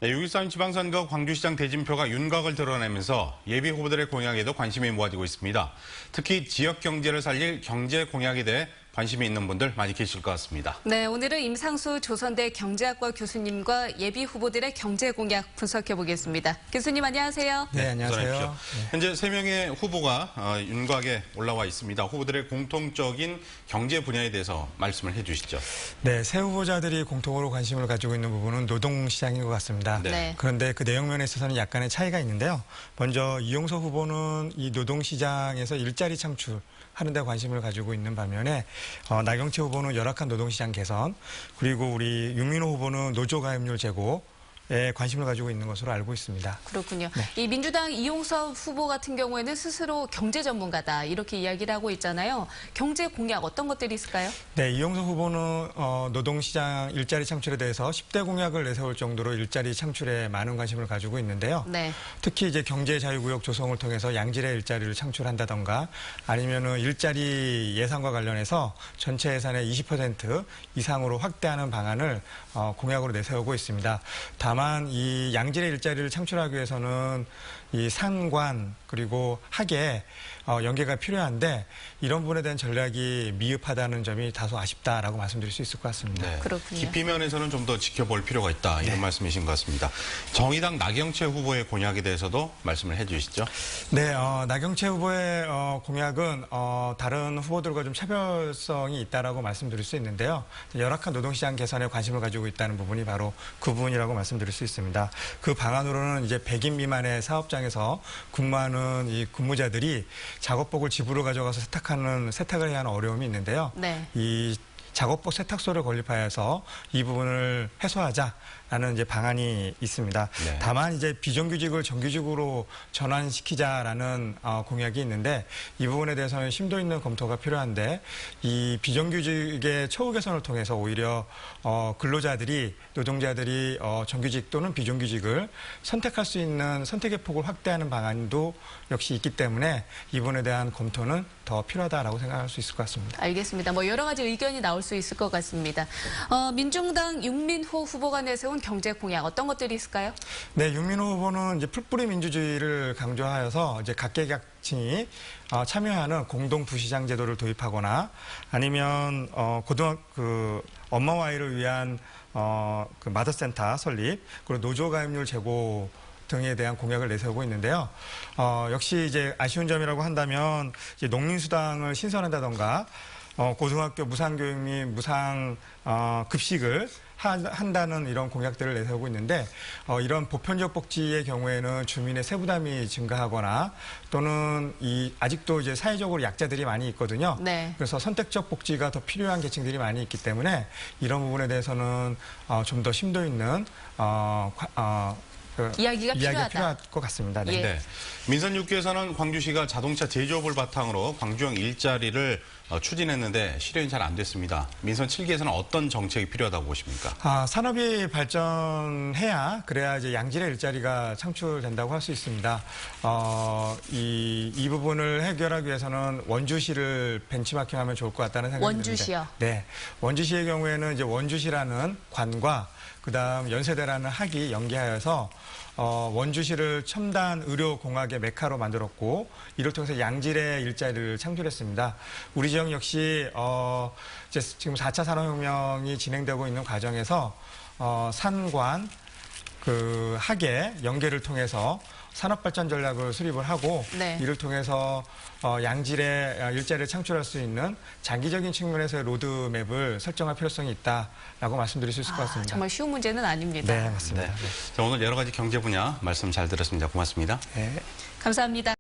네, 6.13 지방선거 광주시장 대진표가 윤곽을 드러내면서 예비 후보들의 공약에도 관심이 모아지고 있습니다. 특히 지역 경제를 살릴 경제 공약에 대해 관심이 있는 분들 많이 계실 것 같습니다. 네, 오늘은 임상수 조선대 경제학과 교수님과 예비 후보들의 경제 공약 분석해 보겠습니다. 교수님 안녕하세요. 네, 안녕하세요. 네. 현재 3명의 후보가 윤곽에 올라와 있습니다. 후보들의 공통적인 경제 분야에 대해서 말씀을 해주시죠. 네, 새 후보자들이 공통으로 관심을 가지고 있는 부분은 노동시장인 것 같습니다. 네. 그런데 그 내용면에 있어서는 약간의 차이가 있는데요. 먼저 이용석 후보는 이 노동시장에서 일자리 창출하는 데 관심을 가지고 있는 반면에 나경채 후보는 열악한 노동시장 개선, 그리고 우리 윤민호 후보는 노조 가입률 제고에 관심을 가지고 있는 것으로 알고 있습니다. 그렇군요. 네. 이 민주당 이용석 후보 같은 경우에는 스스로 경제 전문가다 이렇게 이야기를 하고 있잖아요. 경제 공약 어떤 것들이 있을까요? 네, 이용석 후보는 노동시장 일자리 창출에 대해서 10대 공약을 내세울 정도로 일자리 창출에 많은 관심을 가지고 있는데요. 네. 특히 이제 경제 자유구역 조성을 통해서 양질의 일자리를 창출한다던가 아니면은 일자리 예산과 관련해서 전체 예산의 20% 이상으로 확대하는 방안을 공약으로 내세우고 있습니다. 다만 이 양질의 일자리를 창출하기 위해서는 이 상관 그리고 학예 연계가 필요한데 이런 부분에 대한 전략이 미흡하다는 점이 다소 아쉽다라고 말씀드릴 수 있을 것 같습니다. 네. 그렇군요. 깊이 면에서는 좀 더 지켜볼 필요가 있다 이런 말씀이신 것 같습니다. 정의당 나경채 후보의 공약에 대해서도 말씀을 해주시죠. 네, 나경채 후보의 공약은 다른 후보들과 좀 차별성이 있다라고 말씀드릴 수 있는데요. 열악한 노동시장 개선에 관심을 가지고 있다는 부분이 바로 그 부분이라고 말씀드릴 수 있습니다. 그 방안으로는 이제 100인 미만의 사업장에서 근무하는 이 근무자들이 작업복을 집으로 가져가서 세탁을 해야 하는 어려움이 있는데요. 네. 이 작업복 세탁소를 건립하여서 이 부분을 해소하자라는 이제 방안이 있습니다. 네. 다만 이제 비정규직을 정규직으로 전환시키자라는 공약이 있는데 이 부분에 대해서는 심도 있는 검토가 필요한데 이 비정규직의 처우 개선을 통해서 오히려 노동자들이 정규직 또는 비정규직을 선택할 수 있는 선택의 폭을 확대하는 방안도 역시 있기 때문에 이 부분에 대한 검토는 더 필요하다라고 생각할 수 있을 것 같습니다. 알겠습니다. 뭐 여러 가지 의견이 나올 수 있을 것 같습니다. 민중당 윤민호 후보가 내세운 경제 공약 어떤 것들이 있을까요? 네, 윤민호 후보는 이제 풀뿌리 민주주의를 강조하여서 이제 각계각층이 참여하는 공동 부시장 제도를 도입하거나 아니면 엄마와 아이를 위한 그 마더센터 설립 그리고 노조 가입률 제고 등에 대한 공약을 내세우고 있는데요. 역시 이제 아쉬운 점이라고 한다면 이제 농민수당을 신설한다던가 고등학교 무상교육 및 무상 급식을 한다는 이런 공약들을 내세우고 있는데 이런 보편적 복지의 경우에는 주민의 세부담이 증가하거나 또는 아직도 이제 사회적으로 약자들이 많이 있거든요. 네. 그래서 선택적 복지가 더 필요한 계층들이 많이 있기 때문에 이런 부분에 대해서는 좀 더 심도 있는 이야기가 필요할 것 같습니다. 네. 예. 네. 민선 6기에서는 광주시가 자동차 제조업을 바탕으로 광주형 일자리를 추진했는데 실현이 잘 안 됐습니다. 민선 7기에서는 어떤 정책이 필요하다고 보십니까? 산업이 발전해야 그래야 이제 양질의 일자리가 창출된다고 할 수 있습니다. 이 부분을 해결하기 위해서는 원주시를 벤치마킹하면 좋을 것 같다는 생각이 드는데. 원주시요? 네. 원주시의 경우에는 이제 원주시라는 관과 그다음 연세대라는 학이 연계하여서 원주시를 첨단 의료공학의 메카로 만들었고 이를 통해서 양질의 일자리를 창출했습니다. 우리 지역 역시 이제 지금 4차 산업혁명이 진행되고 있는 과정에서 산관, 학의 연계를 통해서 산업발전 전략을 수립을 하고 네. 이를 통해서 양질의 일자리를 창출할 수 있는 장기적인 측면에서의 로드맵을 설정할 필요성이 있다라고 말씀드릴 수 있을 것 같습니다. 정말 쉬운 문제는 아닙니다. 네, 맞습니다. 네. 자, 오늘 여러 가지 경제 분야 말씀 잘 들었습니다. 고맙습니다. 네. 감사합니다.